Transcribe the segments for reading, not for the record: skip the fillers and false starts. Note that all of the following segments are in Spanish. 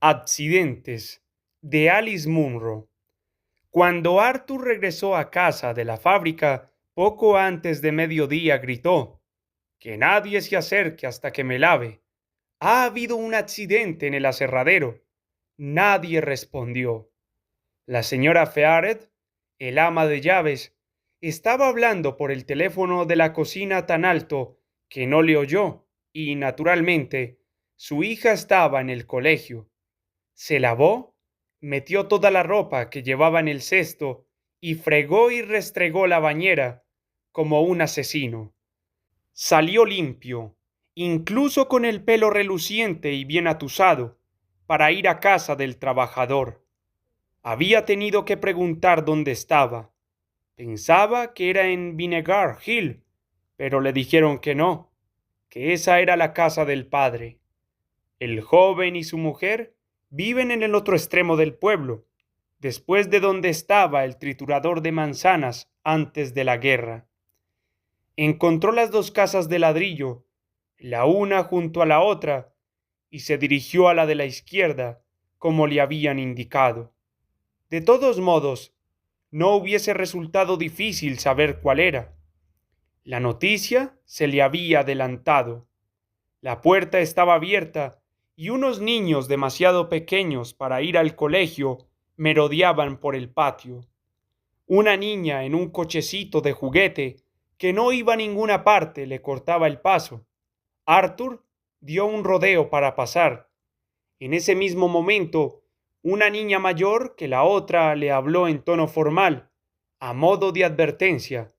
Accidentes de Alice Munro. Cuando Arthur regresó a casa de la fábrica poco antes de mediodía, gritó: «Que nadie se acerque hasta que me lave. Ha habido un accidente en el aserradero». Nadie respondió. La señora Feared, el ama de llaves, estaba hablando por el teléfono de la cocina tan alto que no le oyó y, naturalmente, su hija estaba en el colegio. Se lavó, metió toda la ropa que llevaba en el cesto y fregó y restregó la bañera como un asesino. Salió limpio, incluso con el pelo reluciente y bien atusado, para ir a casa del trabajador. Había tenido que preguntar dónde estaba. Pensaba que era en Vinegar Hill, pero le dijeron que no, que esa era la casa del padre. El joven y su mujer viven en el otro extremo del pueblo, después de donde estaba el triturador de manzanas antes de la guerra. Encontró las dos casas de ladrillo, la una junto a la otra, y se dirigió a la de la izquierda, como le habían indicado. De todos modos, no hubiese resultado difícil saber cuál era. La noticia se le había adelantado. La puerta estaba abierta y unos niños demasiado pequeños para ir al colegio merodeaban por el patio. Una niña en un cochecito de juguete que no iba a ninguna parte le cortaba el paso. Arthur dio un rodeo para pasar. En ese mismo momento, una niña mayor que la otra le habló en tono formal, a modo de advertencia.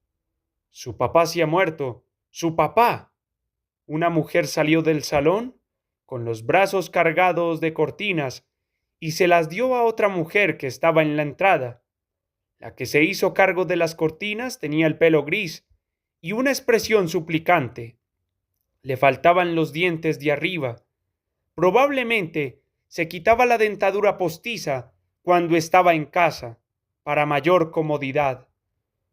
Su papá se ha muerto. ¡Su papá! Una mujer salió del salón con los brazos cargados de cortinas y se las dio a otra mujer que estaba en la entrada. La que se hizo cargo de las cortinas tenía el pelo gris y una expresión suplicante. Le faltaban los dientes de arriba. Probablemente se quitaba la dentadura postiza cuando estaba en casa, para mayor comodidad.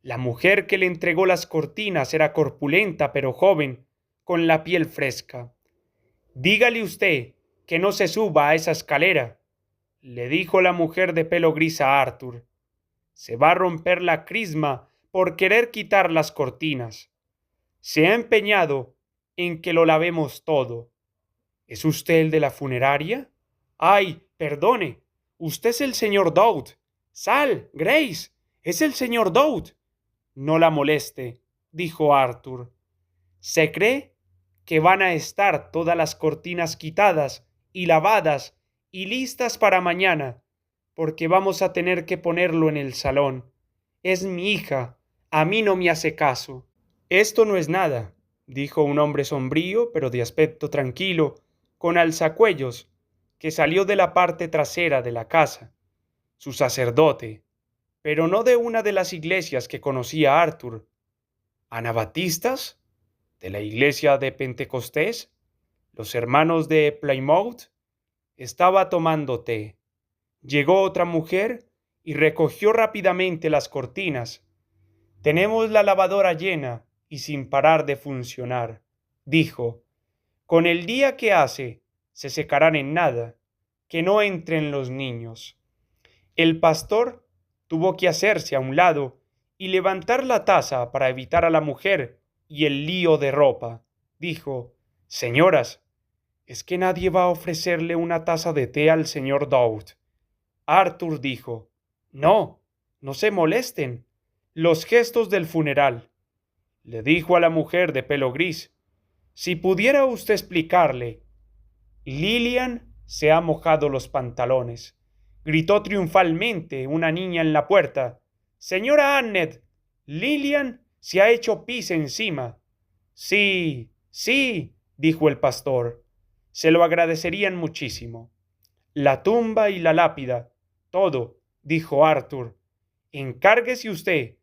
La mujer que le entregó las cortinas era corpulenta pero joven, con la piel fresca. «Dígale usted que no se suba a esa escalera», le dijo la mujer de pelo gris a Arthur. «Se va a romper la crisma por querer quitar las cortinas. Se ha empeñado en que lo lavemos todo». «¿Es usted el de la funeraria?» «Ay, perdone, usted es el señor Dowd. Sal, Grace, es el señor Dowd». «No la moleste», dijo Arthur. «Se cree que van a estar todas las cortinas quitadas y lavadas y listas para mañana, porque vamos a tener que ponerlo en el salón. Es mi hija, a mí no me hace caso». «Esto no es nada», dijo un hombre sombrío pero de aspecto tranquilo, con alzacuellos, que salió de la parte trasera de la casa. «Su sacerdote, pero no de una de las iglesias que conocía Arthur». «¿Anabatistas? ¿De la iglesia de Pentecostés? ¿Los hermanos de Plymouth?» Estaba tomando té. Llegó otra mujer y recogió rápidamente las cortinas. «Tenemos la lavadora llena y sin parar de funcionar», dijo. «Con el día que hace, se secarán en nada. Que no entren los niños». El pastor tuvo que hacerse a un lado y levantar la taza para evitar a la mujer y el lío de ropa. Dijo: «Señoras, ¿es que nadie va a ofrecerle una taza de té al señor Dowd?» Arthur dijo: «No, no se molesten. Los gestos del funeral». Le dijo a la mujer de pelo gris: «Si pudiera usted explicarle». «Lillian se ha mojado los pantalones», gritó triunfalmente una niña en la puerta. «Señora Annett, Lillian se ha hecho pis encima». «Sí, sí», dijo el pastor. «Se lo agradecerían muchísimo». «La tumba y la lápida, todo», dijo Arthur. «Encárguese usted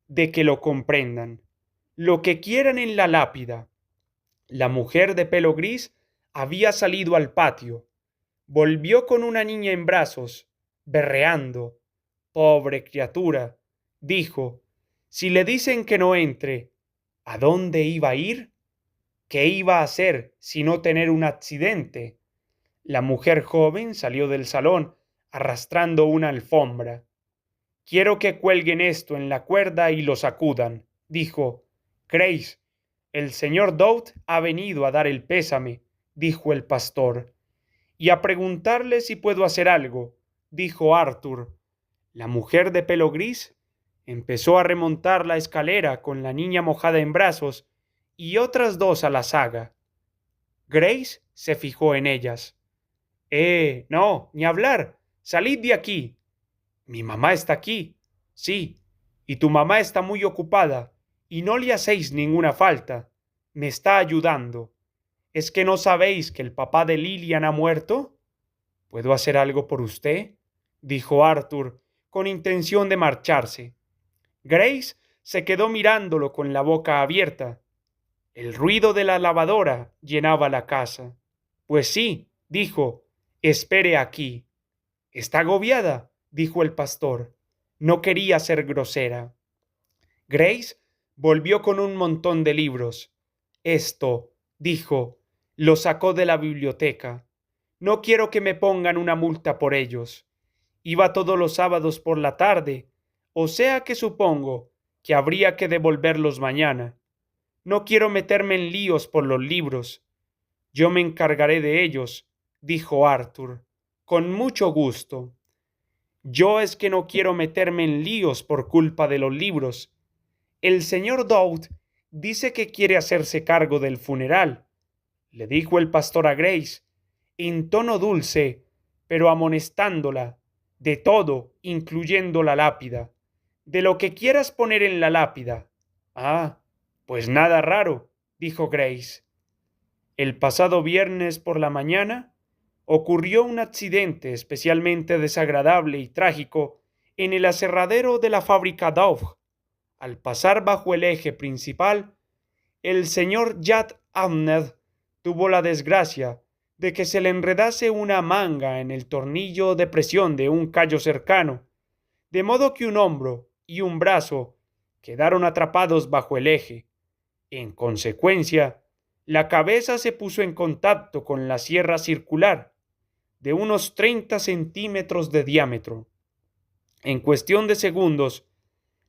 de que lo comprendan. Lo que quieran en la lápida». La mujer de pelo gris había salido al patio. Volvió con una niña en brazos, berreando. «Pobre criatura», dijo. «Si le dicen que no entre, ¿a dónde iba a ir? ¿Qué iba a hacer si no tener un accidente?» La mujer joven salió del salón arrastrando una alfombra. Quiero que cuelguen esto en la cuerda y lo sacudan, dijo. Grace, el señor Dowd ha venido a dar el pésame, dijo el pastor. Y a preguntarle si puedo hacer algo, dijo Arthur. La mujer de pelo gris empezó a remontar la escalera con la niña mojada en brazos y otras dos a la zaga. Grace se fijó en ellas. No, ni hablar. Salid de aquí. Mi mamá está aquí. Sí, y tu mamá está muy ocupada y no le hacéis ninguna falta. Me está ayudando. ¿Es que no sabéis que el papá de Lilian ha muerto? ¿Puedo hacer algo por usted? Dijo Arthur, con intención de marcharse. Grace se quedó mirándolo con la boca abierta. El ruido de la lavadora llenaba la casa. Pues sí, dijo, espere aquí. ¿Está agobiada? Dijo el pastor. No quería ser grosera. Grace volvió con un montón de libros. Esto, dijo, lo sacó de la biblioteca. No quiero que me pongan una multa por ellos. Iba todos los sábados por la tarde, o sea que supongo que habría que devolverlos mañana. No quiero meterme en líos por los libros. Yo me encargaré de ellos, dijo Arthur, con mucho gusto. Yo es que no quiero meterme en líos por culpa de los libros. El señor Dowd dice que quiere hacerse cargo del funeral, le dijo el pastor a Grace, en tono dulce, pero amonestándola, de todo, incluyendo la lápida, de lo que quieras poner en la lápida. Ah, pues nada raro, dijo Grace. El pasado viernes por la mañana ocurrió un accidente especialmente desagradable y trágico en el aserradero de la fábrica Dove. Al pasar bajo el eje principal, el señor Jad Abned tuvo la desgracia de que se le enredase una manga en el tornillo de presión de un callo cercano, de modo que un hombro y un brazo quedaron atrapados bajo el eje. En consecuencia, la cabeza se puso en contacto con la sierra circular, de unos 30 centímetros de diámetro. En cuestión de segundos,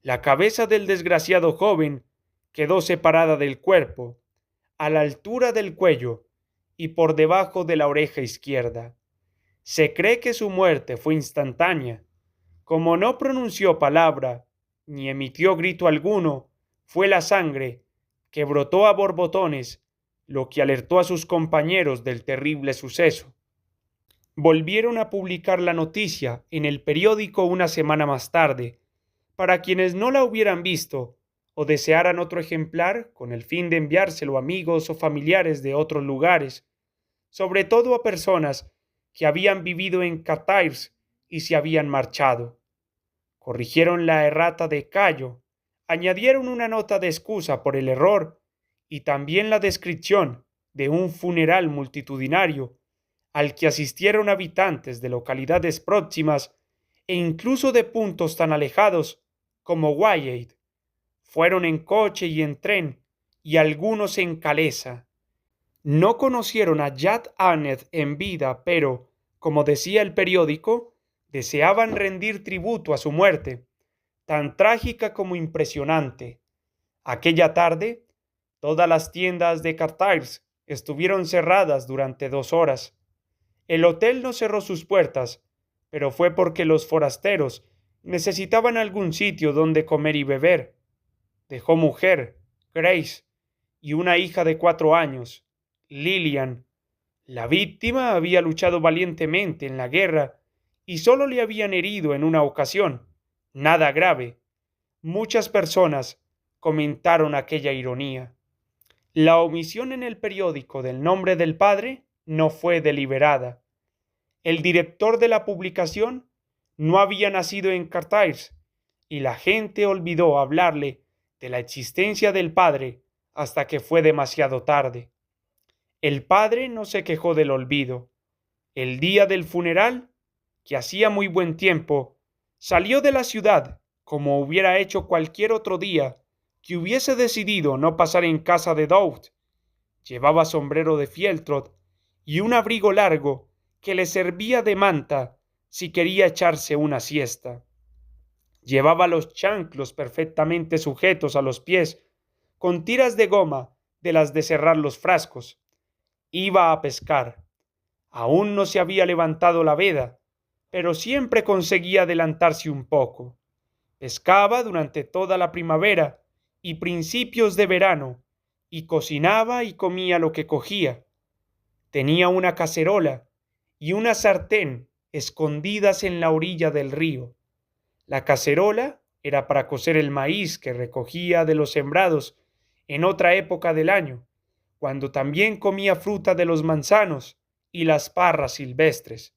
la cabeza del desgraciado joven quedó separada del cuerpo, a la altura del cuello y por debajo de la oreja izquierda. Se cree que su muerte fue instantánea. Como no pronunció palabra ni emitió grito alguno, fue la sangre que brotó a borbotones lo que alertó a sus compañeros del terrible suceso. Volvieron a publicar la noticia en el periódico una semana más tarde. Para quienes no la hubieran visto o desearan otro ejemplar con el fin de enviárselo a amigos o familiares de otros lugares, sobre todo a personas que habían vivido en Cartires y se habían marchado. Corrigieron la errata de Cayo, añadieron una nota de excusa por el error y también la descripción de un funeral multitudinario al que asistieron habitantes de localidades próximas e incluso de puntos tan alejados como Wyatt. Fueron en coche y en tren y algunos en calesa. No conocieron a Jad Arnett en vida, pero, como decía el periódico, deseaban rendir tributo a su muerte, tan trágica como impresionante. Aquella tarde, todas las tiendas de Cartires estuvieron cerradas durante 2 horas. El hotel no cerró sus puertas, pero fue porque los forasteros necesitaban algún sitio donde comer y beber. Dejó mujer, Grace, y una hija de 4 años, Lilian. La víctima había luchado valientemente en la guerra y solo le habían herido en una ocasión, nada grave. Muchas personas comentaron aquella ironía. La omisión en el periódico del nombre del padre no fue deliberada. El director de la publicación no había nacido en Cartires y la gente olvidó hablarle de la existencia del padre hasta que fue demasiado tarde. El padre no se quejó del olvido. El día del funeral, que hacía muy buen tiempo, salió de la ciudad como hubiera hecho cualquier otro día que hubiese decidido no pasar en casa de Dowd. Llevaba sombrero de fieltro y un abrigo largo que le servía de manta si quería echarse una siesta. Llevaba los chanclos perfectamente sujetos a los pies, con tiras de goma de las de cerrar los frascos. Iba a pescar. Aún no se había levantado la veda, pero siempre conseguía adelantarse un poco. Pescaba durante toda la primavera y principios de verano, y cocinaba y comía lo que cogía. Tenía una cacerola y una sartén escondidas en la orilla del río. La cacerola era para cocer el maíz que recogía de los sembrados en otra época del año, cuando también comía fruta de los manzanos y las parras silvestres.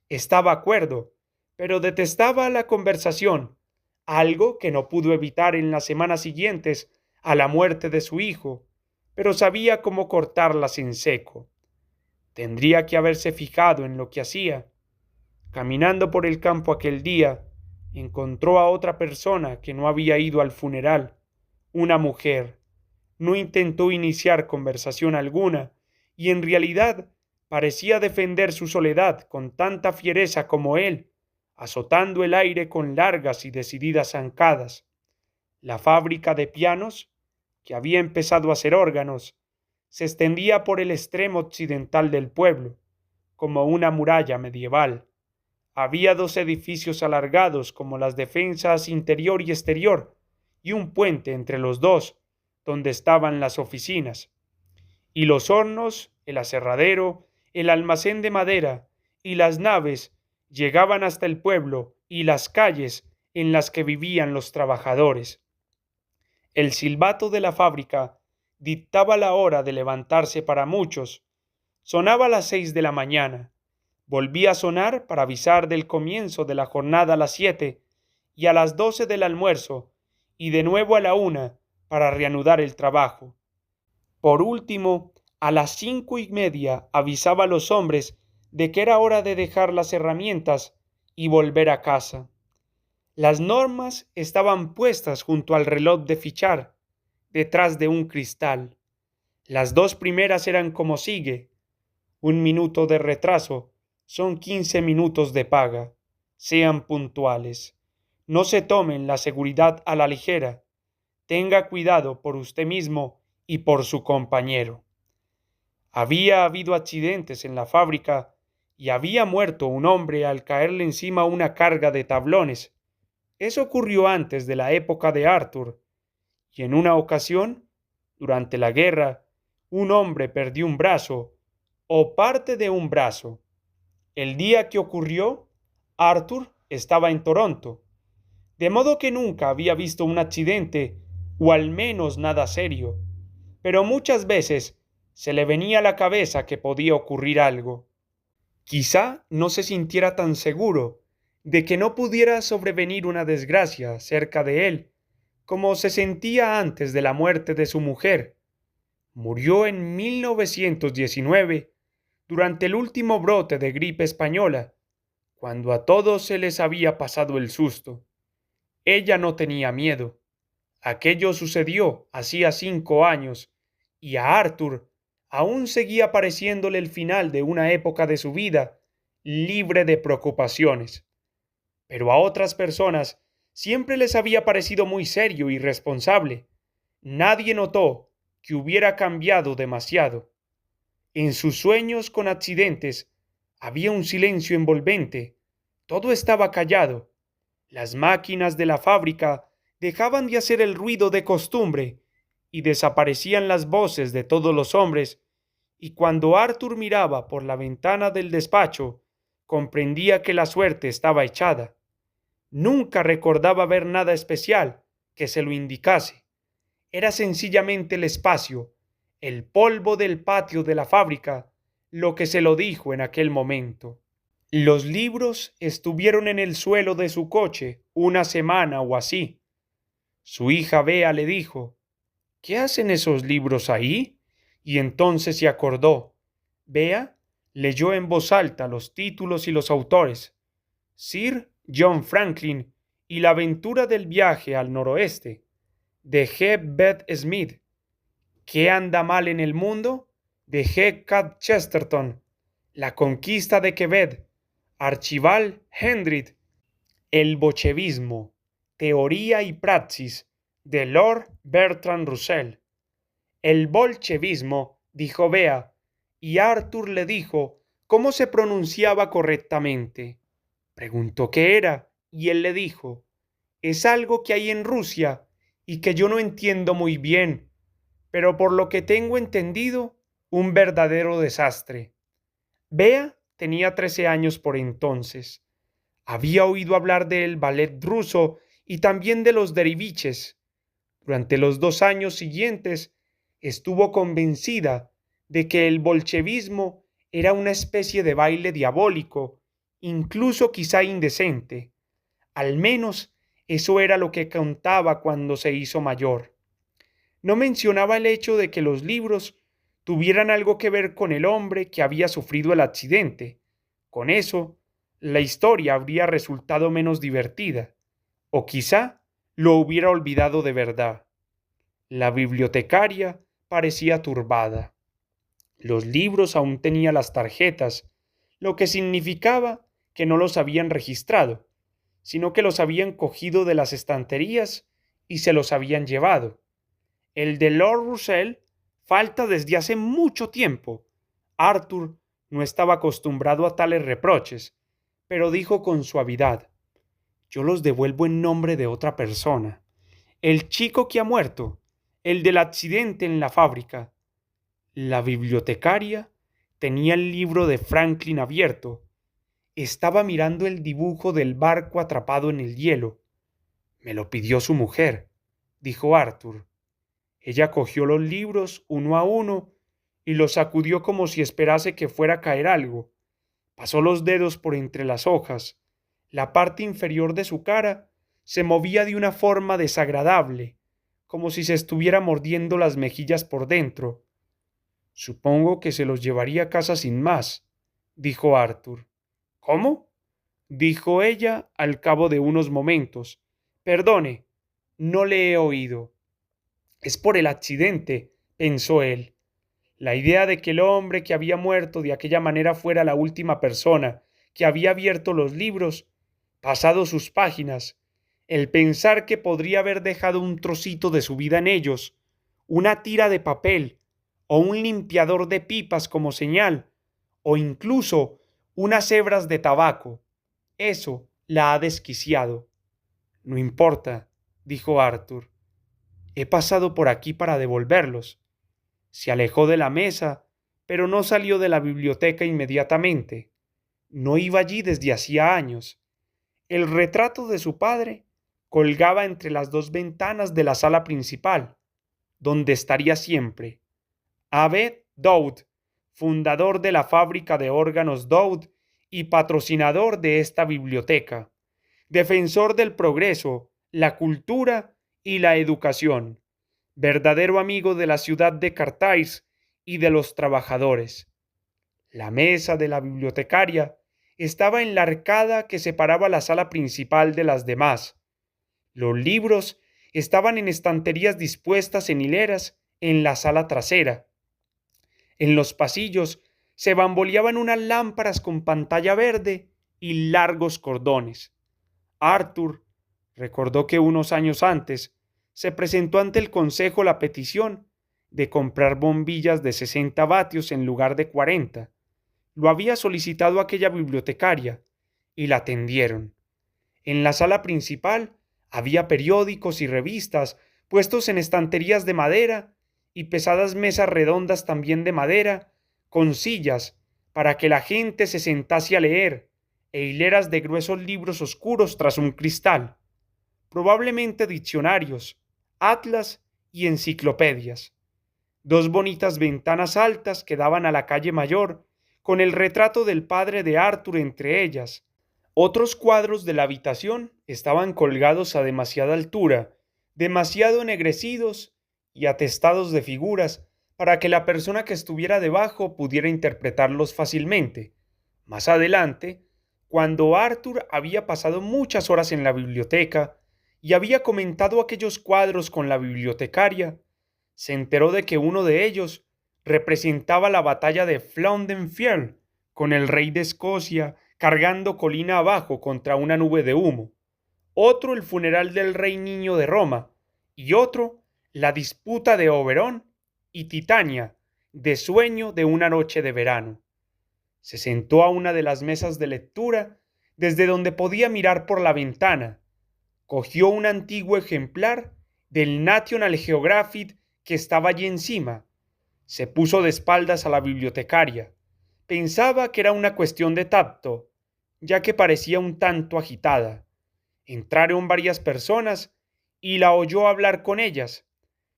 Estaba cuerdo, pero detestaba la conversación, algo que no pudo evitar en las semanas siguientes a la muerte de su hijo, pero sabía cómo cortarlas en seco. Tendría que haberse fijado en lo que hacía. Caminando por el campo aquel día, encontró a otra persona que no había ido al funeral, una mujer. No intentó iniciar conversación alguna, y en realidad parecía defender su soledad con tanta fiereza como él, azotando el aire con largas y decididas zancadas. La fábrica de pianos, que había empezado a hacer órganos, se extendía por el extremo occidental del pueblo, como una muralla medieval. Había dos edificios alargados como las defensas interior y exterior, y un puente entre los dos, donde estaban las oficinas. Y los hornos, el aserradero, el almacén de madera y las naves llegaban hasta el pueblo y las calles en las que vivían los trabajadores. El silbato de la fábrica dictaba la hora de levantarse para muchos. Sonaba a las 6 de la mañana. Volvía a sonar para avisar del comienzo de la jornada a las 7 y a las 12 del almuerzo, y de nuevo a la 1 para reanudar el trabajo. Por último, a las 5:30 avisaba a los hombres de que era hora de dejar las herramientas y volver a casa. Las normas estaban puestas junto al reloj de fichar, detrás de un cristal. Las dos primeras eran como sigue: 1 minuto de retraso son 15 minutos de paga. Sean puntuales. No se tomen la seguridad a la ligera. Tenga cuidado por usted mismo y por su compañero. Había habido accidentes en la fábrica y había muerto un hombre al caerle encima una carga de tablones. Eso ocurrió antes de la época de Arthur, y en una ocasión, durante la guerra, un hombre perdió un brazo o parte de un brazo. El día que ocurrió, Arthur estaba en Toronto, de modo que nunca había visto un accidente, o al menos nada serio, pero muchas veces se le venía a la cabeza que podía ocurrir algo. Quizá no se sintiera tan seguro de que no pudiera sobrevenir una desgracia cerca de él, como se sentía antes de la muerte de su mujer. Murió en 1919, durante el último brote de gripe española, cuando a todos se les había pasado el susto. Ella no tenía miedo. Aquello sucedió hacía 5 años, y a Arthur aún seguía pareciéndole el final de una época de su vida libre de preocupaciones. Pero a otras personas siempre les había parecido muy serio y responsable. Nadie notó que hubiera cambiado demasiado. En sus sueños con accidentes había un silencio envolvente. Todo estaba callado. Las máquinas de la fábrica dejaban de hacer el ruido de costumbre y desaparecían las voces de todos los hombres, y cuando Arthur miraba por la ventana del despacho, comprendía que la suerte estaba echada. Nunca recordaba ver nada especial que se lo indicase. Era sencillamente el espacio, el polvo del patio de la fábrica, lo que se lo dijo en aquel momento. Los libros estuvieron en el suelo de su coche una semana o así. Su hija Bea le dijo: ¿Qué hacen esos libros ahí? Y entonces se acordó. Bea leyó en voz alta los títulos y los autores: Sir John Franklin y la aventura del viaje al noroeste, de G. Beth Smith. ¿Qué anda mal en el mundo? De G. Cat Chesterton. La conquista de Quebec, Archibald Hendry, el bolchevismo, teoría y praxis, de Lord Bertrand Russell. El bolchevismo, dijo Bea, y Arthur le dijo cómo se pronunciaba correctamente. Preguntó qué era, y él le dijo, es algo que hay en Rusia y que yo no entiendo muy bien, pero por lo que tengo entendido, un verdadero desastre. Bea tenía 13 años por entonces. Había oído hablar del ballet ruso y también de los deriviches. Durante los 2 años siguientes estuvo convencida de que el bolchevismo era una especie de baile diabólico, incluso quizá indecente. Al menos eso era lo que contaba cuando se hizo mayor. No mencionaba el hecho de que los libros tuvieran algo que ver con el hombre que había sufrido el accidente. Con eso, la historia habría resultado menos divertida, o quizá lo hubiera olvidado de verdad. La bibliotecaria parecía turbada. Los libros aún tenían las tarjetas, lo que significaba que no los habían registrado, sino que los habían cogido de las estanterías y se los habían llevado. El de Lord Russell falta desde hace mucho tiempo. Arthur no estaba acostumbrado a tales reproches, pero dijo con suavidad, yo los devuelvo en nombre de otra persona. El chico que ha muerto, el del accidente en la fábrica. La bibliotecaria tenía el libro de Franklin abierto. Estaba mirando el dibujo del barco atrapado en el hielo. Me lo pidió su mujer, dijo Arthur. Ella cogió los libros uno a uno y los sacudió como si esperase que fuera a caer algo. Pasó los dedos por entre las hojas. La parte inferior de su cara se movía de una forma desagradable, como si se estuviera mordiendo las mejillas por dentro. Supongo que se los llevaría a casa sin más, dijo Arthur. ¿Cómo? Dijo ella al cabo de unos momentos. Perdone, no le he oído. Es por el accidente, pensó él. La idea de que el hombre que había muerto de aquella manera fuera la última persona que había abierto los libros, pasado sus páginas, el pensar que podría haber dejado un trocito de su vida en ellos, una tira de papel o un limpiador de pipas como señal, o incluso unas hebras de tabaco, eso la ha desquiciado. No importa, dijo Arthur. He pasado por aquí para devolverlos. Se alejó de la mesa, pero no salió de la biblioteca inmediatamente. No iba allí desde hacía años. El retrato de su padre colgaba entre las dos ventanas de la sala principal, donde estaría siempre. Abed Dowd, fundador de la fábrica de órganos Dowd y patrocinador de esta biblioteca, defensor del progreso, la cultura y la educación, verdadero amigo de la ciudad de Carthages y de los trabajadores. La mesa de la bibliotecaria estaba en la arcada que separaba la sala principal de las demás. Los libros estaban en estanterías dispuestas en hileras en la sala trasera. En los pasillos se bamboleaban unas lámparas con pantalla verde y largos cordones. Arthur recordó que unos años antes se presentó ante el consejo la petición de comprar bombillas de 60 vatios en lugar de 40. Lo había solicitado aquella bibliotecaria y la atendieron. En la sala principal había periódicos y revistas puestos en estanterías de madera y pesadas mesas redondas también de madera, con sillas para que la gente se sentase a leer, e hileras de gruesos libros oscuros tras un cristal, probablemente diccionarios, atlas y enciclopedias. Dos bonitas ventanas altas que daban a la calle mayor, con el retrato del padre de Arthur entre ellas. Otros cuadros de la habitación estaban colgados a demasiada altura, demasiado ennegrecidos y atestados de figuras para que la persona que estuviera debajo pudiera interpretarlos fácilmente. Más adelante, cuando Arthur había pasado muchas horas en la biblioteca y había comentado aquellos cuadros con la bibliotecaria, se enteró de que uno de ellos representaba la batalla de Flaundenfield con el rey de Escocia cargando colina abajo contra una nube de humo, otro el funeral del rey niño de Roma, y otro la disputa de Oberón y Titania, de sueño de una noche de verano. Se sentó a una de las mesas de lectura, desde donde podía mirar por la ventana, cogió un antiguo ejemplar del National Geographic que estaba allí encima, se puso de espaldas a la bibliotecaria. Pensaba que era una cuestión de tacto, ya que parecía un tanto agitada. Entraron varias personas y la oyó hablar con ellas.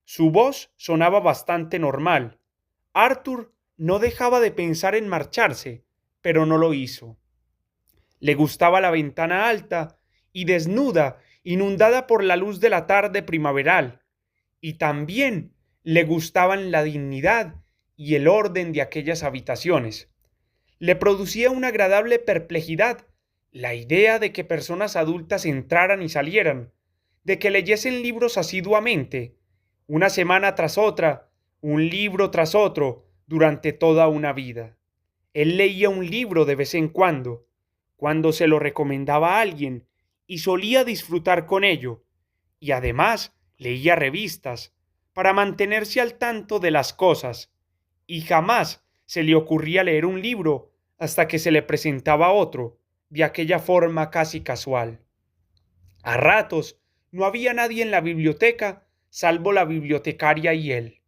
Su voz sonaba bastante normal. Arthur no dejaba de pensar en marcharse, pero no lo hizo. Le gustaba la ventana alta y desnuda, inundada por la luz de la tarde primaveral, y también le gustaban la dignidad y el orden de aquellas habitaciones. Le producía una agradable perplejidad la idea de que personas adultas entraran y salieran, de que leyesen libros asiduamente, una semana tras otra, un libro tras otro, durante toda una vida. Él leía un libro de vez en cuando se lo recomendaba a alguien, y solía disfrutar con ello, y además leía revistas, para mantenerse al tanto de las cosas, y jamás se le ocurría leer un libro hasta que se le presentaba otro, de aquella forma casi casual. A ratos no había nadie en la biblioteca salvo la bibliotecaria y él.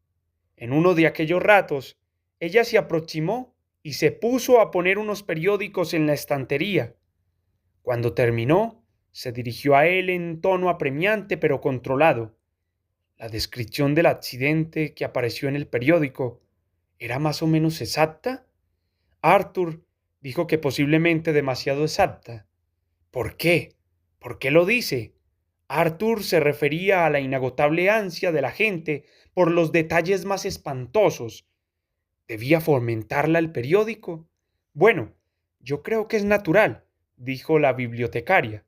En uno de aquellos ratos, ella se aproximó y se puso a poner unos periódicos en la estantería. Cuando terminó, se dirigió a él en tono apremiante pero controlado. La descripción del accidente que apareció en el periódico era más o menos exacta. Arthur dijo que posiblemente demasiado exacta. ¿Por qué? ¿Por qué lo dice? Arthur se refería a la inagotable ansia de la gente por los detalles más espantosos. ¿Debía fomentarla el periódico? Bueno, yo creo que es natural, dijo la bibliotecaria.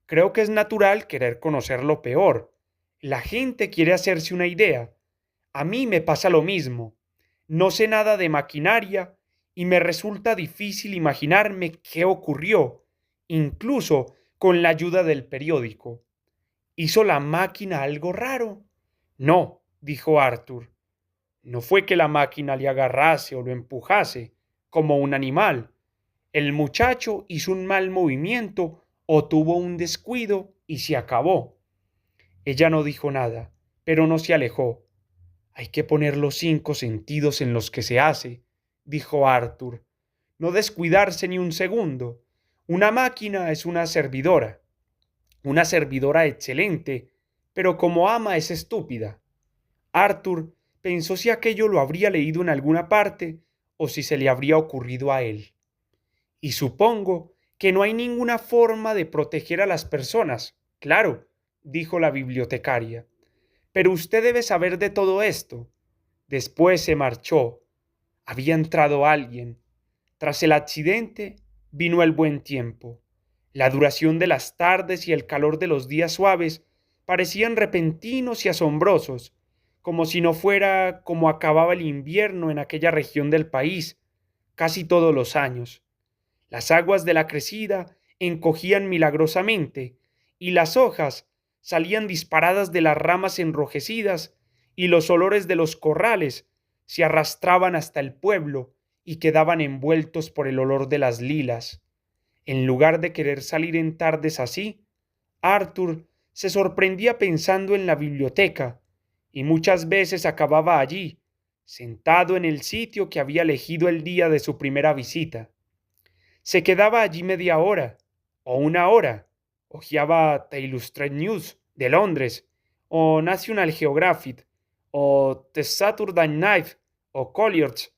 Creo que es natural querer conocer lo peor. La gente quiere hacerse una idea. A mí me pasa lo mismo. No sé nada de maquinaria y me resulta difícil imaginarme qué ocurrió, incluso con la ayuda del periódico. ¿Hizo la máquina algo raro? No, dijo Arthur. No fue que la máquina le agarrase o lo empujase, como un animal. El muchacho hizo un mal movimiento o tuvo un descuido y se acabó. Ella no dijo nada, pero no se alejó. Hay que poner los 5 sentidos en los que se hace, dijo Arthur. No descuidarse ni un segundo. Una máquina es una servidora excelente, pero como ama es estúpida. Arthur pensó si aquello lo habría leído en alguna parte o si se le habría ocurrido a él. Y supongo que no hay ninguna forma de proteger a las personas. Claro, dijo la bibliotecaria. Pero usted debe saber de todo esto. Después se marchó. Había entrado alguien. Tras el accidente vino el buen tiempo. La duración de las tardes y el calor de los días suaves parecían repentinos y asombrosos, como si no fuera como acababa el invierno en aquella región del país, casi todos los años. Las aguas de la crecida encogían milagrosamente, y las hojas salían disparadas de las ramas enrojecidas, y los olores de los corrales se arrastraban hasta el pueblo y quedaban envueltos por el olor de las lilas. En lugar de querer salir en tardes así, Arthur se sorprendía pensando en la biblioteca, y muchas veces acababa allí, sentado en el sitio que había elegido el día de su primera visita. Se quedaba allí media hora o una hora, hojeaba The Illustrated News de Londres, o National Geographic, o The Saturday Night, o Collier's.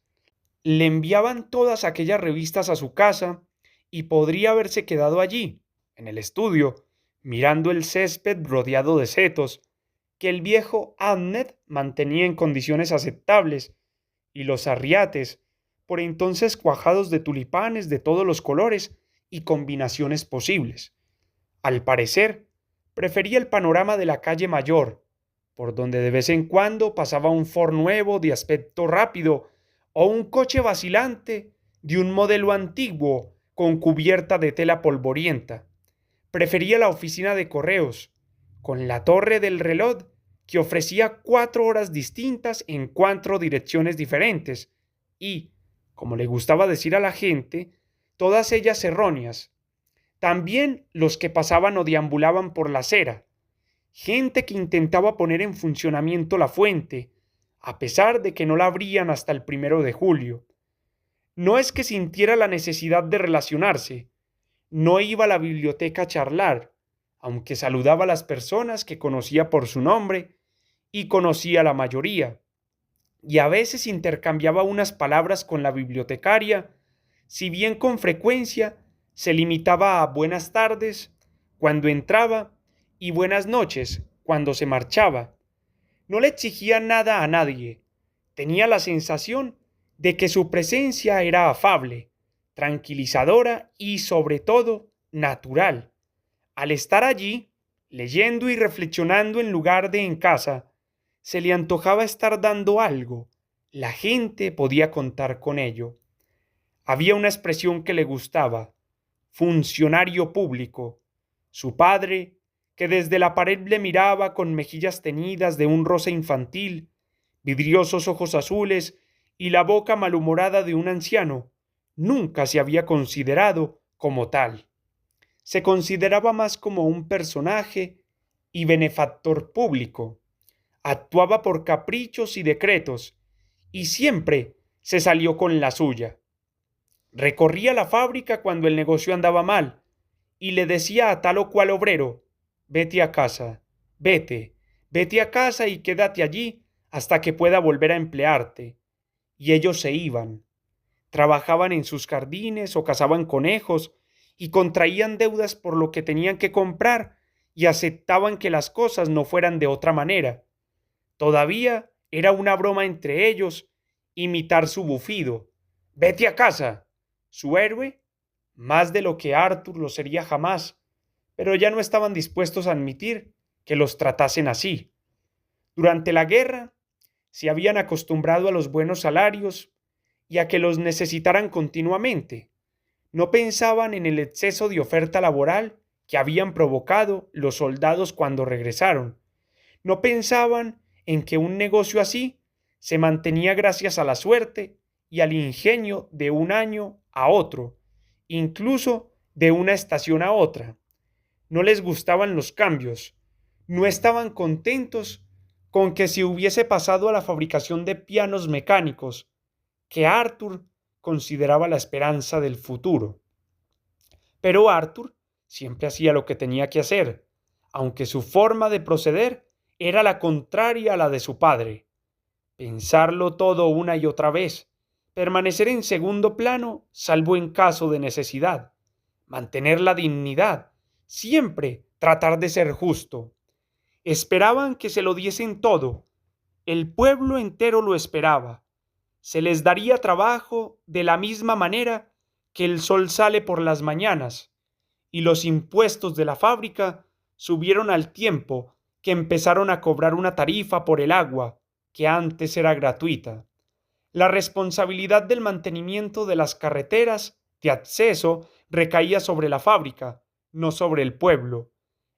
Le enviaban todas aquellas revistas a su casa y podría haberse quedado allí, en el estudio, mirando el césped rodeado de setos, que el viejo Adnet mantenía en condiciones aceptables, y los arriates, por entonces cuajados de tulipanes de todos los colores y combinaciones posibles. Al parecer, prefería el panorama de la calle Mayor, por donde de vez en cuando pasaba un Ford nuevo de aspecto rápido o un coche vacilante de un modelo antiguo con cubierta de tela polvorienta. Prefería la oficina de correos, con la torre del reloj que ofrecía 4 horas distintas en 4 direcciones diferentes y, como le gustaba decir a la gente, todas ellas erróneas. También los que pasaban o deambulaban por la acera, gente que intentaba poner en funcionamiento la fuente, a pesar de que no la abrían hasta el 1 de julio. No es que sintiera la necesidad de relacionarse, no iba a la biblioteca a charlar, aunque saludaba a las personas que conocía por su nombre y conocía a la mayoría, y a veces intercambiaba unas palabras con la bibliotecaria, si bien con frecuencia se limitaba a buenas tardes cuando entraba y buenas noches cuando se marchaba. No le exigía nada a nadie. Tenía la sensación de que su presencia era afable, tranquilizadora y, sobre todo, natural. Al estar allí, leyendo y reflexionando en lugar de en casa, se le antojaba estar dando algo. La gente podía contar con ello. Había una expresión que le gustaba: funcionario público. Su padre, que desde la pared le miraba con mejillas teñidas de un rosa infantil, vidriosos ojos azules y la boca malhumorada de un anciano, nunca se había considerado como tal. Se consideraba más como un personaje y benefactor público. Actuaba por caprichos y decretos, y siempre se salió con la suya. Recorría la fábrica cuando el negocio andaba mal, y le decía a tal o cual obrero: vete a casa, vete a casa y quédate allí hasta que pueda volver a emplearte. Y ellos se iban. Trabajaban en sus jardines o cazaban conejos y contraían deudas por lo que tenían que comprar y aceptaban que las cosas no fueran de otra manera. Todavía era una broma entre ellos imitar su bufido: vete a casa. Su héroe, más de lo que Arthur lo sería jamás, pero ya no estaban dispuestos a admitir que los tratasen así. Durante la guerra se habían acostumbrado a los buenos salarios y a que los necesitaran continuamente. No pensaban en el exceso de oferta laboral que habían provocado los soldados cuando regresaron. No pensaban en que un negocio así se mantenía gracias a la suerte y al ingenio de un año a otro, incluso de una estación a otra. No les gustaban los cambios, no estaban contentos con que se hubiese pasado a la fabricación de pianos mecánicos, que Arthur consideraba la esperanza del futuro. Pero Arthur siempre hacía lo que tenía que hacer, aunque su forma de proceder era la contraria a la de su padre. Pensarlo todo una y otra vez, permanecer en segundo plano salvo en caso de necesidad, mantener la dignidad, siempre tratar de ser justo. Esperaban que se lo diesen todo. El pueblo entero lo esperaba. Se les daría trabajo de la misma manera que el sol sale por las mañanas, y los impuestos de la fábrica subieron al tiempo que empezaron a cobrar una tarifa por el agua que antes era gratuita. La responsabilidad del mantenimiento de las carreteras de acceso recaía sobre la fábrica, no sobre el pueblo.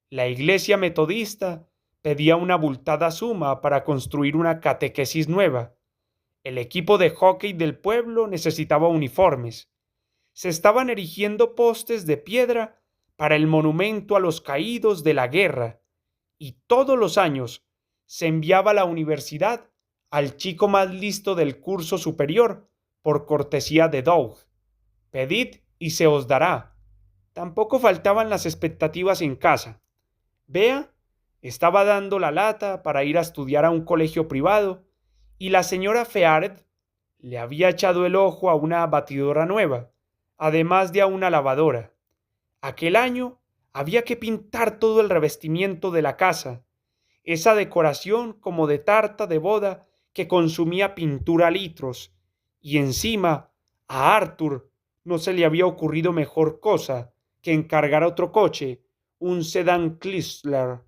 La iglesia metodista pedía una abultada suma para construir una catequesis nueva. El equipo de hockey del pueblo necesitaba uniformes. Se estaban erigiendo postes de piedra para el monumento a los caídos de la guerra, y todos los años se enviaba a la universidad al chico más listo del curso superior por cortesía de Doug. Pedid y se os dará. Tampoco faltaban las expectativas en casa. Bea estaba dando la lata para ir a estudiar a un colegio privado, y la señora Feard le había echado el ojo a una batidora nueva, además de a una lavadora. Aquel año había que pintar todo el revestimiento de la casa, esa decoración como de tarta de boda que consumía pintura a litros, y encima a Arthur no se le había ocurrido mejor cosa que encargar otro coche, un sedán Chrysler.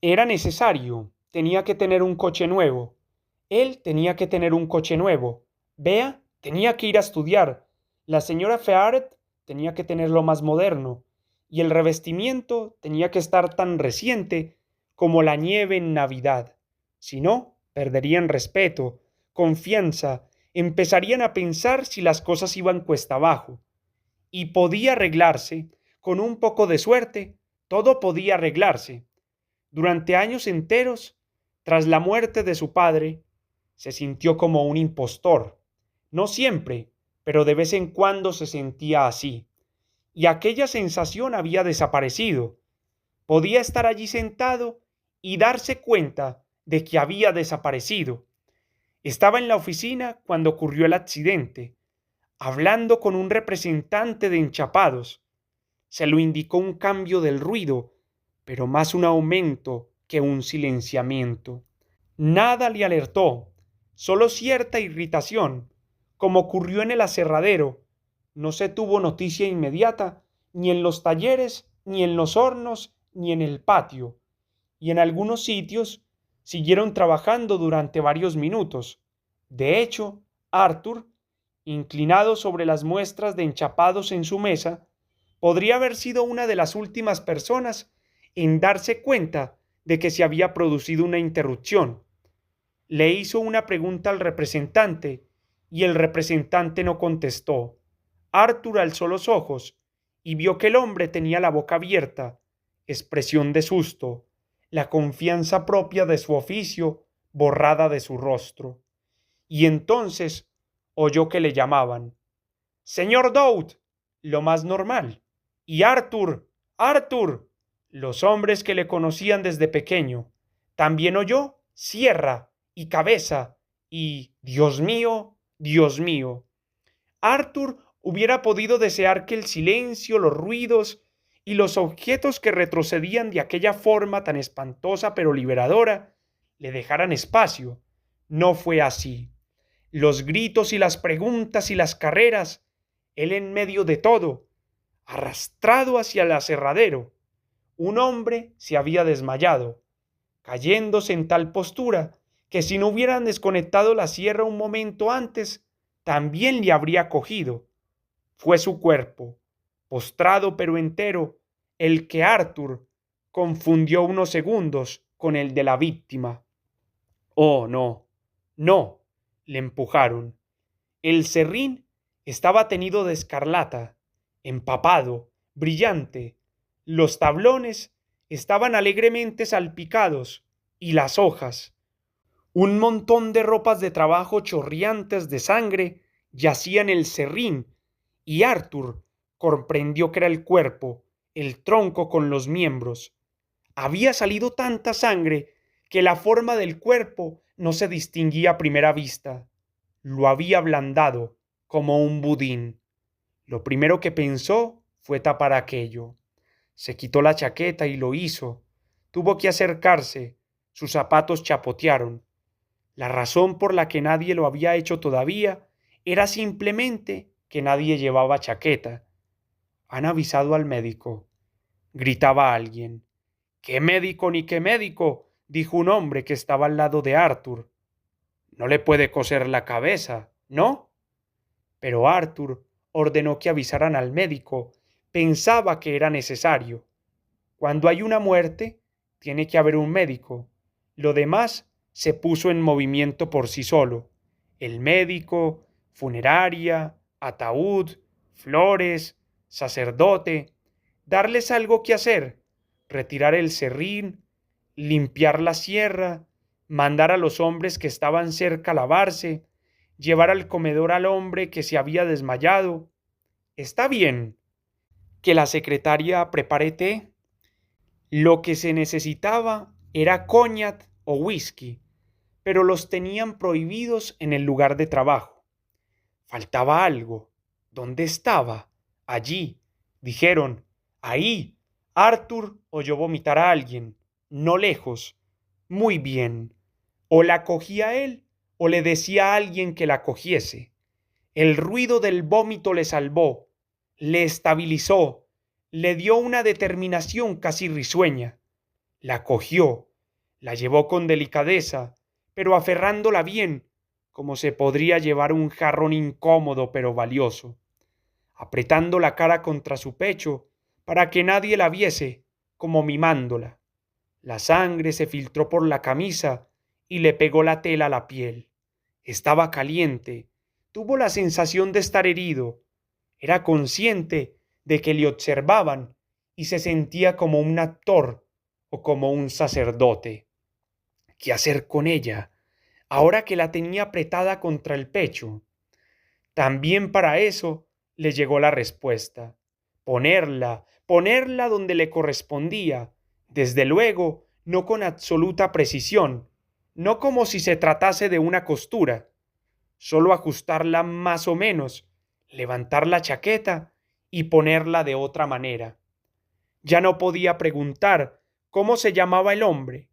Era necesario, tenía que tener un coche nuevo. Él tenía que tener un coche nuevo. Bea tenía que ir a estudiar. La señora Fearet tenía que tenerlo más moderno, y el revestimiento tenía que estar tan reciente como la nieve en Navidad. Si no, perderían respeto, confianza, empezarían a pensar si las cosas iban cuesta abajo. Y podía arreglarse, con un poco de suerte, todo podía arreglarse. Durante años enteros, tras la muerte de su padre, se sintió como un impostor. No siempre, pero de vez en cuando se sentía así. Y aquella sensación había desaparecido. Podía estar allí sentado y darse cuenta de que había desaparecido. Estaba en la oficina cuando ocurrió el accidente, hablando con un representante de enchapados. Se lo indicó un cambio del ruido, pero más un aumento que un silenciamiento. Nada le alertó, solo cierta irritación, como ocurrió en el aserradero. No se tuvo noticia inmediata, ni en los talleres, ni en los hornos, ni en el patio, y en algunos sitios siguieron trabajando durante varios minutos. De hecho, Arthur, inclinado sobre las muestras de enchapados en su mesa, podría haber sido una de las últimas personas en darse cuenta de que se había producido una interrupción. Le hizo una pregunta al representante y el representante no contestó. Arthur alzó los ojos y vio que el hombre tenía la boca abierta, expresión de susto, la confianza propia de su oficio borrada de su rostro. Y entonces oyó que le llamaban. Señor Dowd, lo más normal. Y Arthur, Arthur, los hombres que le conocían desde pequeño. También oyó sierra y cabeza y, Dios mío, Dios mío. Arthur hubiera podido desear que el silencio, los ruidos y los objetos que retrocedían de aquella forma tan espantosa pero liberadora le dejaran espacio. No fue así. Los gritos y las preguntas y las carreras, él en medio de todo, arrastrado hacia el aserradero. Un hombre se había desmayado, cayéndose en tal postura que si no hubieran desconectado la sierra un momento antes, también le habría cogido. Fue su cuerpo, postrado pero entero, el que Arthur confundió unos segundos con el de la víctima. Oh, no, no, le empujaron. El serrín estaba teñido de escarlata, empapado, brillante. Los tablones estaban alegremente salpicados y las hojas. Un montón de ropas de trabajo chorreantes de sangre yacía en el serrín y Arthur comprendió que era el cuerpo, el tronco con los miembros. Había salido tanta sangre que la forma del cuerpo no se distinguía a primera vista. Lo había ablandado como un budín. Lo primero que pensó fue tapar aquello. Se quitó la chaqueta y lo hizo. Tuvo que acercarse. Sus zapatos chapotearon. La razón por la que nadie lo había hecho todavía era simplemente que nadie llevaba chaqueta. Han avisado al médico, gritaba alguien. ¿Qué médico ni qué médico? Dijo un hombre que estaba al lado de Arthur. No le puede coser la cabeza, ¿no? Pero Arthur ordenó que avisaran al médico. Pensaba que era necesario. Cuando hay una muerte, tiene que haber un médico. Lo demás se puso en movimiento por sí solo. El médico, funeraria, ataúd, flores, sacerdote, darles algo que hacer, retirar el serrín, limpiar la sierra, mandar a los hombres que estaban cerca a lavarse, llevar al comedor al hombre que se había desmayado. Está bien que la secretaria prepare té. Lo que se necesitaba era coñac o whisky, pero los tenían prohibidos en el lugar de trabajo. Faltaba algo. ¿Dónde estaba? Allí. Dijeron, ahí. Arthur oyó vomitar a alguien, no lejos. Muy bien. O la cogía él o le decía a alguien que la cogiese. El ruido del vómito le salvó, le estabilizó, le dio una determinación casi risueña. La cogió, la llevó con delicadeza, pero aferrándola bien, como se podría llevar un jarrón incómodo pero valioso. apretando la cara contra su pecho para que nadie la viese, como mimándola. La sangre se filtró por la camisa y le pegó la tela a la piel. Estaba caliente, tuvo la sensación de estar herido, era consciente de que le observaban y se sentía como un actor o como un sacerdote. ¿Qué hacer con ella, ahora que la tenía apretada contra el pecho? También para eso le llegó la respuesta. Ponerla donde le correspondía, desde luego, no con absoluta precisión, no como si se tratase de una costura, solo ajustarla más o menos, levantar la chaqueta y ponerla de otra manera. Ya no podía preguntar cómo se llamaba el hombre.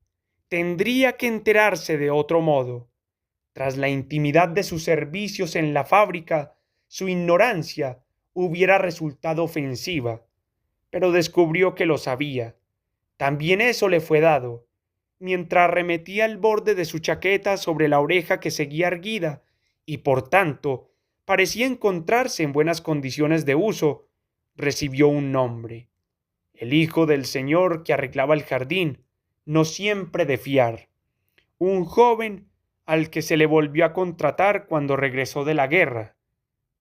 Tendría que enterarse de otro modo. Tras la intimidad de sus servicios en la fábrica, su ignorancia hubiera resultado ofensiva, pero descubrió que lo sabía. También eso le fue dado. Mientras remetía el borde de su chaqueta sobre la oreja que seguía erguida y por tanto parecía encontrarse en buenas condiciones de uso, recibió un nombre. El hijo del señor que arreglaba el jardín, no siempre de fiar. Un joven al que se le volvió a contratar cuando regresó de la guerra.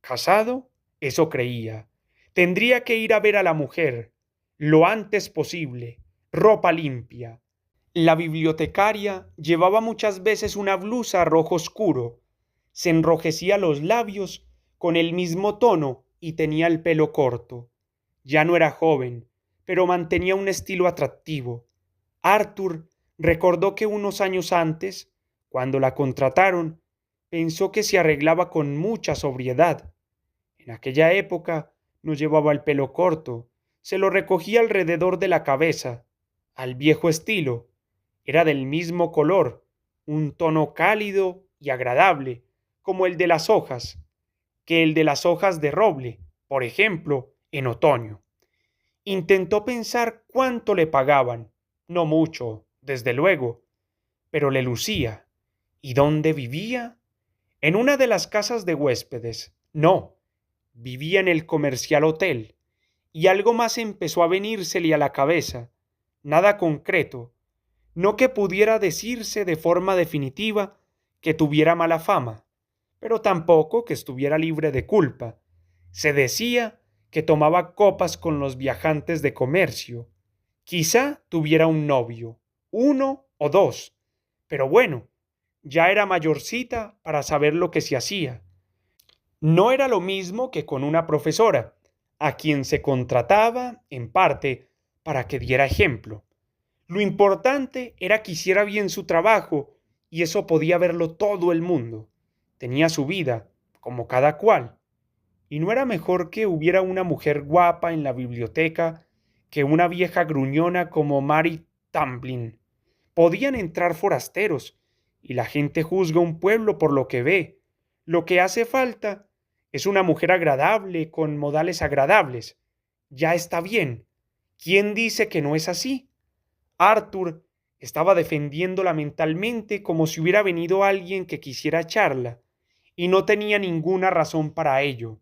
¿Casado? Eso creía. Tendría que ir a ver a la mujer lo antes posible, ropa limpia. La bibliotecaria llevaba muchas veces una blusa rojo oscuro, se enrojecía los labios con el mismo tono y tenía el pelo corto. Ya no era joven, pero mantenía un estilo atractivo. Arthur recordó que unos años antes, cuando la contrataron, pensó que se arreglaba con mucha sobriedad. En aquella época no llevaba el pelo corto, se lo recogía alrededor de la cabeza, al viejo estilo. Era del mismo color, un tono cálido y agradable, como el de las hojas, que el de las hojas de roble, por ejemplo, en otoño. Intentó pensar cuánto le pagaban, no mucho, desde luego, pero le lucía. ¿Y dónde vivía? En una de las casas de huéspedes. No, vivía en el comercial hotel. Y algo más empezó a venírsele a la cabeza. Nada concreto, no que pudiera decirse de forma definitiva que tuviera mala fama, pero tampoco que estuviera libre de culpa. Se decía que tomaba copas con los viajantes de comercio. Quizá tuviera un novio, uno o dos, pero bueno, ya era mayorcita para saber lo que se hacía. No era lo mismo que con una profesora, a quien se contrataba, en parte, para que diera ejemplo. Lo importante era que hiciera bien su trabajo, y eso podía verlo todo el mundo. Tenía su vida, como cada cual. ¿Y no era mejor que hubiera una mujer guapa en la biblioteca que una vieja gruñona como Mary Tamblyn? Podían entrar forasteros, y la gente juzga un pueblo por lo que ve. Lo que hace falta es una mujer agradable, con modales agradables. Ya está bien. ¿Quién dice que no es así? Arthur estaba defendiéndola mentalmente como si hubiera venido alguien que quisiera echarla, y no tenía ninguna razón para ello.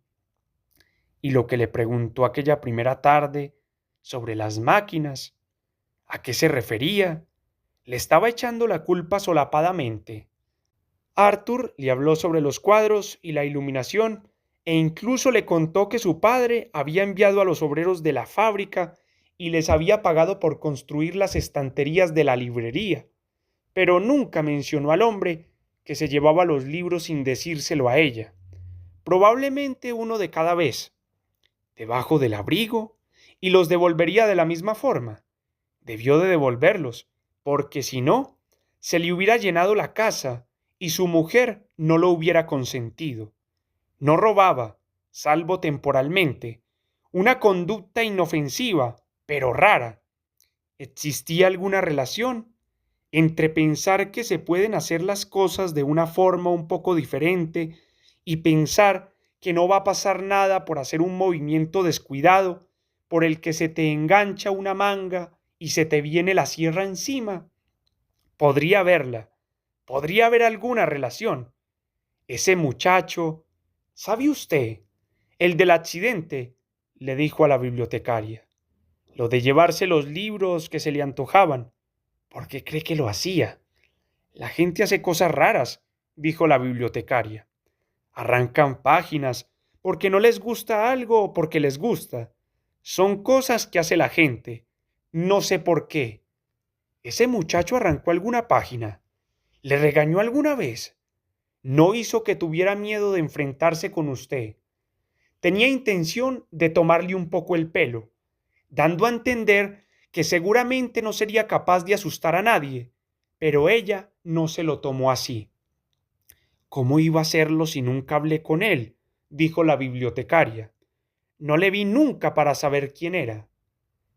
Y lo que le preguntó aquella primera tarde sobre las máquinas, ¿a qué se refería? Le estaba echando la culpa solapadamente. Arthur le habló sobre los cuadros y la iluminación e incluso le contó que su padre había enviado a los obreros de la fábrica y les había pagado por construir las estanterías de la librería, pero nunca mencionó al hombre que se llevaba los libros sin decírselo a ella. Probablemente uno de cada vez, debajo del abrigo, y los devolvería de la misma forma. Debió de devolverlos, porque si no, se le hubiera llenado la casa y su mujer no lo hubiera consentido. No robaba, salvo temporalmente, una conducta inofensiva, pero rara. ¿Existía alguna relación entre pensar que se pueden hacer las cosas de una forma un poco diferente y pensar que no va a pasar nada por hacer un movimiento descuidado por el que se te engancha una manga y se te viene la sierra encima? Podría haberla, podría haber alguna relación. Ese muchacho, ¿sabe usted? El del accidente, le dijo a la bibliotecaria. Lo de llevarse los libros que se le antojaban. ¿Por qué cree que lo hacía? La gente hace cosas raras, dijo la bibliotecaria. Arrancan páginas porque no les gusta algo o porque les gusta. Son cosas que hace la gente. No sé por qué. ¿Ese muchacho arrancó alguna página? ¿Le regañó alguna vez? No hizo que tuviera miedo de enfrentarse con usted. Tenía intención de tomarle un poco el pelo, dando a entender que seguramente no sería capaz de asustar a nadie, pero ella no se lo tomó así. ¿Cómo iba a hacerlo si nunca hablé con él? Dijo la bibliotecaria. No le vi nunca para saber quién era.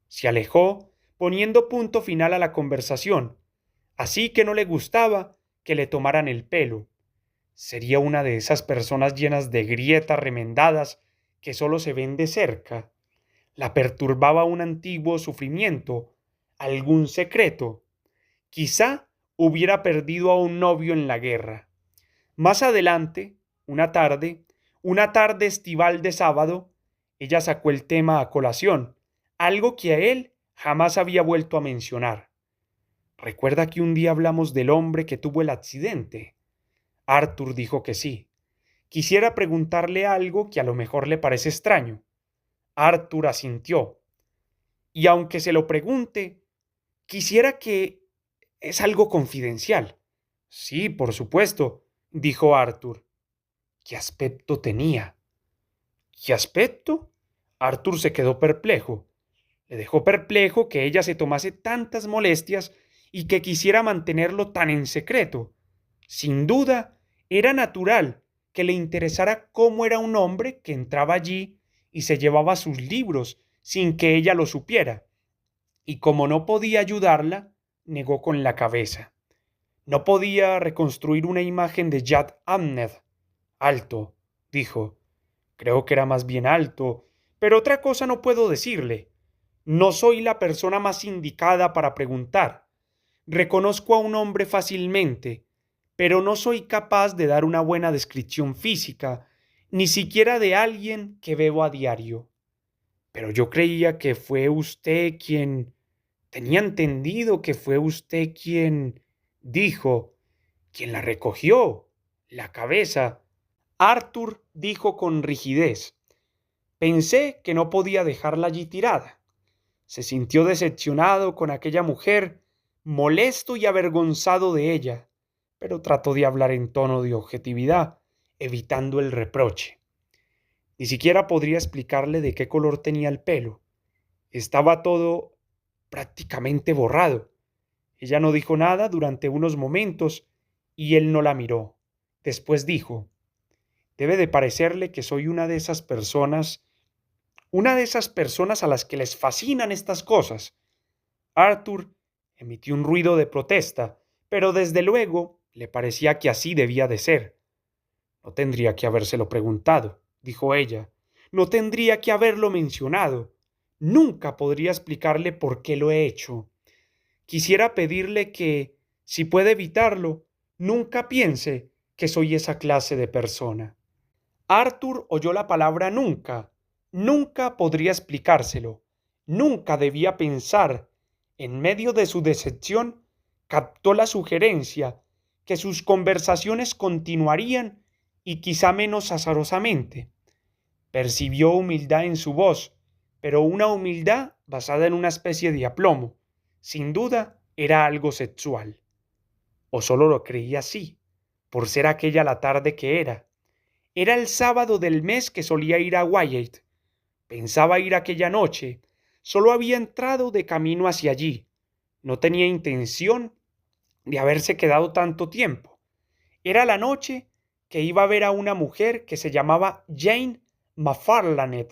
Se alejó, poniendo punto final a la conversación, así que no le gustaba que le tomaran el pelo. Sería una de esas personas llenas de grietas remendadas que solo se ven de cerca. La perturbaba un antiguo sufrimiento, algún secreto. Quizá hubiera perdido a un novio en la guerra. Más adelante, una tarde estival de sábado, ella sacó el tema a colación, algo que a él jamás había vuelto a mencionar. ¿Recuerda que un día hablamos del hombre que tuvo el accidente? Arthur dijo que sí. Quisiera preguntarle algo que a lo mejor le parece extraño. Arthur asintió. Y aunque se lo pregunte, quisiera que es algo confidencial. Sí, por supuesto, dijo Arthur. ¿Qué aspecto tenía? ¿Qué aspecto? Arthur se quedó perplejo. Le dejó perplejo que ella se tomase tantas molestias y que quisiera mantenerlo tan en secreto. Sin duda, era natural que le interesara cómo era un hombre que entraba allí y se llevaba sus libros sin que ella lo supiera. Y como no podía ayudarla, negó con la cabeza. No podía reconstruir una imagen de Jad Ahmed. Alto, dijo. Creo que era más bien alto, pero otra cosa no puedo decirle. No soy la persona más indicada para preguntar. Reconozco a un hombre fácilmente, pero no soy capaz de dar una buena descripción física, ni siquiera de alguien que veo a diario. Pero yo creía que fue usted quien... Tenía entendido que fue usted quien... dijo, quien la recogió, la cabeza. Arthur dijo con rigidez. Pensé que no podía dejarla allí tirada. Se sintió decepcionado con aquella mujer, molesto y avergonzado de ella, pero trató de hablar en tono de objetividad, evitando el reproche. Ni siquiera podría explicarle de qué color tenía el pelo. Estaba todo prácticamente borrado. Ella no dijo nada durante unos momentos y él no la miró. Después dijo, debe de parecerle que soy una de esas personas a las que les fascinan estas cosas. Arthur emitió un ruido de protesta, pero desde luego le parecía que así debía de ser. No tendría que habérselo preguntado, dijo ella. No tendría que haberlo mencionado. Nunca podría explicarle por qué lo he hecho. Quisiera pedirle que, si puede evitarlo, nunca piense que soy esa clase de persona. Arthur oyó la palabra nunca. Nunca podría explicárselo. Nunca debía pensar. En medio de su decepción, captó la sugerencia que sus conversaciones continuarían y quizá menos azarosamente. Percibió humildad en su voz, pero una humildad basada en una especie de aplomo. Sin duda, era algo sexual. O solo lo creía así, por ser aquella la tarde que era. Era el sábado del mes que solía ir a Wyatt. Pensaba ir aquella noche. Solo había entrado de camino hacia allí. No tenía intención de haberse quedado tanto tiempo. Era la noche que iba a ver a una mujer que se llamaba Jane McFarlane.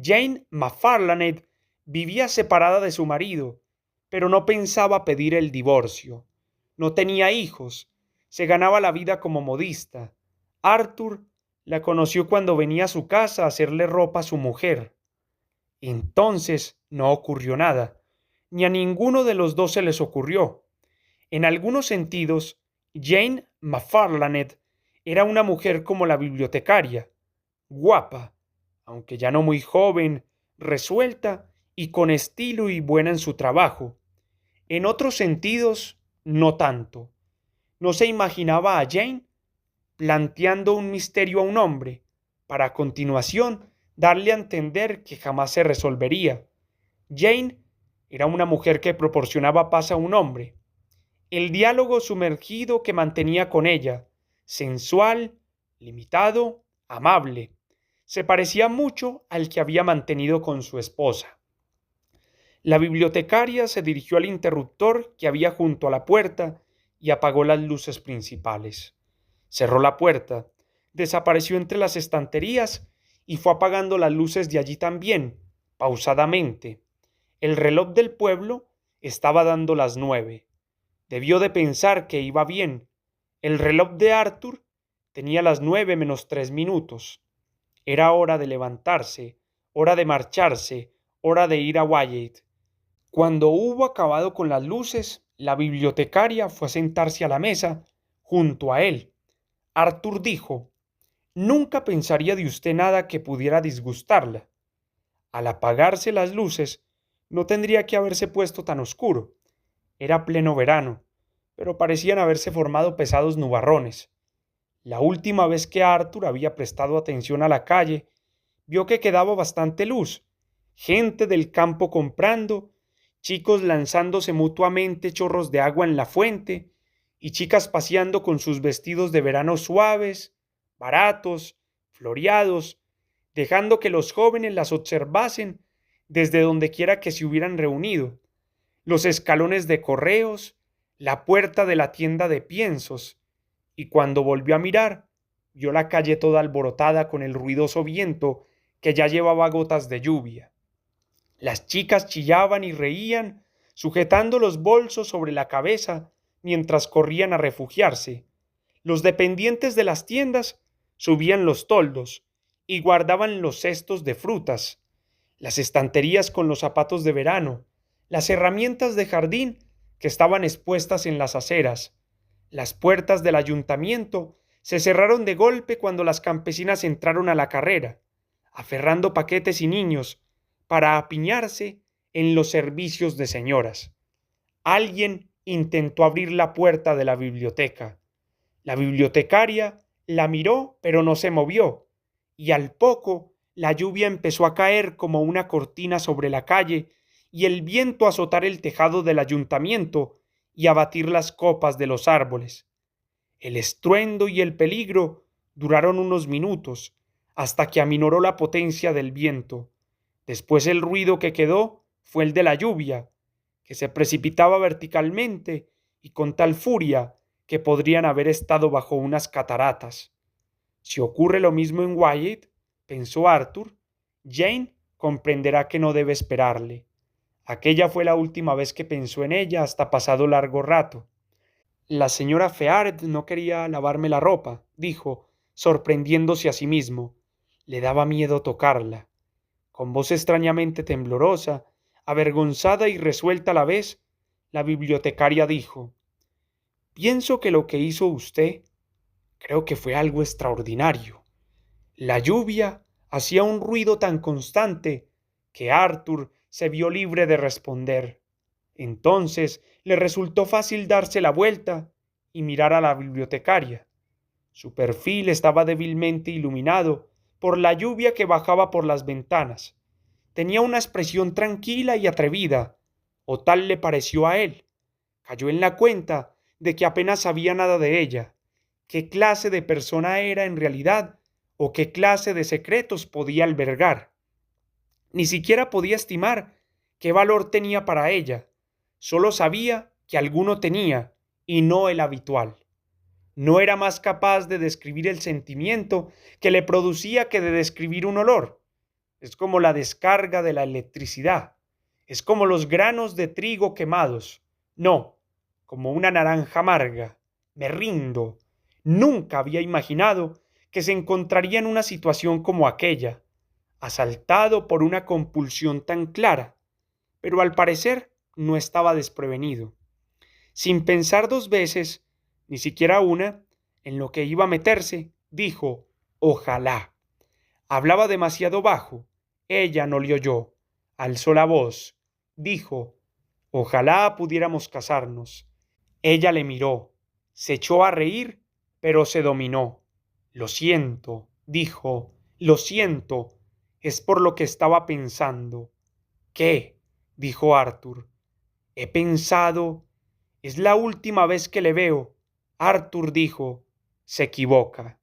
Jane McFarlane vivía separada de su marido, pero no pensaba pedir el divorcio. No tenía hijos. Se ganaba la vida como modista. Arthur la conoció cuando venía a su casa a hacerle ropa a su mujer. Entonces no ocurrió nada, ni a ninguno de los dos se les ocurrió. En algunos sentidos, Jane McFarlane era una mujer como la bibliotecaria, guapa, aunque ya no muy joven, resuelta y con estilo y buena en su trabajo. En otros sentidos, no tanto. No se imaginaba a Jane planteando un misterio a un hombre, para a continuación darle a entender que jamás se resolvería. Jane era una mujer que proporcionaba paz a un hombre. El diálogo sumergido que mantenía con ella, sensual, limitado, amable, se parecía mucho al que había mantenido con su esposa. La bibliotecaria se dirigió al interruptor que había junto a la puerta y apagó las luces principales. Cerró la puerta, desapareció entre las estanterías y fue apagando las luces de allí también, pausadamente. El reloj del pueblo estaba dando las 9. Debió de pensar que iba bien. El reloj de Arthur tenía las 9 menos 3 minutos. Era hora de levantarse, hora de marcharse, hora de ir a Wyatt. Cuando hubo acabado con las luces, la bibliotecaria fue a sentarse a la mesa junto a él. Arthur dijo: «Nunca pensaría de usted nada que pudiera disgustarla. Al apagarse las luces, no tendría que haberse puesto tan oscuro. Era pleno verano, pero parecían haberse formado pesados nubarrones. La última vez que Arthur había prestado atención a la calle, vio que quedaba bastante luz, gente del campo comprando, chicos lanzándose mutuamente chorros de agua en la fuente, y chicas paseando con sus vestidos de verano suaves, baratos, floreados, dejando que los jóvenes las observasen desde donde quiera que se hubieran reunido, los escalones de correos, la puerta de la tienda de piensos, y cuando volvió a mirar, vio la calle toda alborotada con el ruidoso viento que ya llevaba gotas de lluvia. Las chicas chillaban y reían, sujetando los bolsos sobre la cabeza mientras corrían a refugiarse. Los dependientes de las tiendas subían los toldos y guardaban los cestos de frutas, las estanterías con los zapatos de verano, las herramientas de jardín que estaban expuestas en las aceras. Las puertas del ayuntamiento se cerraron de golpe cuando las campesinas entraron a la carrera, aferrando paquetes y niños para apiñarse en los servicios de señoras. Alguien intentó abrir la puerta de la biblioteca. La bibliotecaria la miró, pero no se movió, y al poco la lluvia empezó a caer como una cortina sobre la calle y el viento a azotar el tejado del ayuntamiento y a batir las copas de los árboles. El estruendo y el peligro duraron unos minutos, hasta que aminoró la potencia del viento. Después el ruido que quedó fue el de la lluvia, que se precipitaba verticalmente y con tal furia que podrían haber estado bajo unas cataratas. Si ocurre lo mismo en Wyatt, pensó Arthur, Jane comprenderá que no debe esperarle. Aquella fue la última vez que pensó en ella hasta pasado largo rato. La señora Feard no quería lavarme la ropa, dijo, sorprendiéndose a sí mismo. Le daba miedo tocarla. Con voz extrañamente temblorosa, avergonzada y resuelta a la vez, la bibliotecaria dijo: «Pienso que lo que hizo usted, creo que fue algo extraordinario». La lluvia hacía un ruido tan constante que Arthur se vio libre de responder. Entonces le resultó fácil darse la vuelta y mirar a la bibliotecaria. Su perfil estaba débilmente iluminado por la lluvia que bajaba por las ventanas. Tenía una expresión tranquila y atrevida, o tal le pareció a él. Cayó en la cuenta de que apenas sabía nada de ella, qué clase de persona era en realidad o qué clase de secretos podía albergar. Ni siquiera podía estimar qué valor tenía para ella. Solo sabía que alguno tenía, y no el habitual. No era más capaz de describir el sentimiento que le producía que de describir un olor. Es como la descarga de la electricidad. Es como los granos de trigo quemados. No, como una naranja amarga. Me rindo. Nunca había imaginado que se encontraría en una situación como aquella, asaltado por una compulsión tan clara, pero al parecer no estaba desprevenido. Sin pensar dos veces, ni siquiera una, en lo que iba a meterse, dijo: «Ojalá». Hablaba demasiado bajo. Ella no le oyó. Alzó la voz. Dijo: «Ojalá pudiéramos casarnos». Ella le miró. Se echó a reír, pero se dominó. «Lo siento», dijo, «lo siento. Es por lo que estaba pensando». «¿Qué?», dijo Arthur. «He pensado. Es la última vez que le veo». Arthur dijo: «Se equivoca.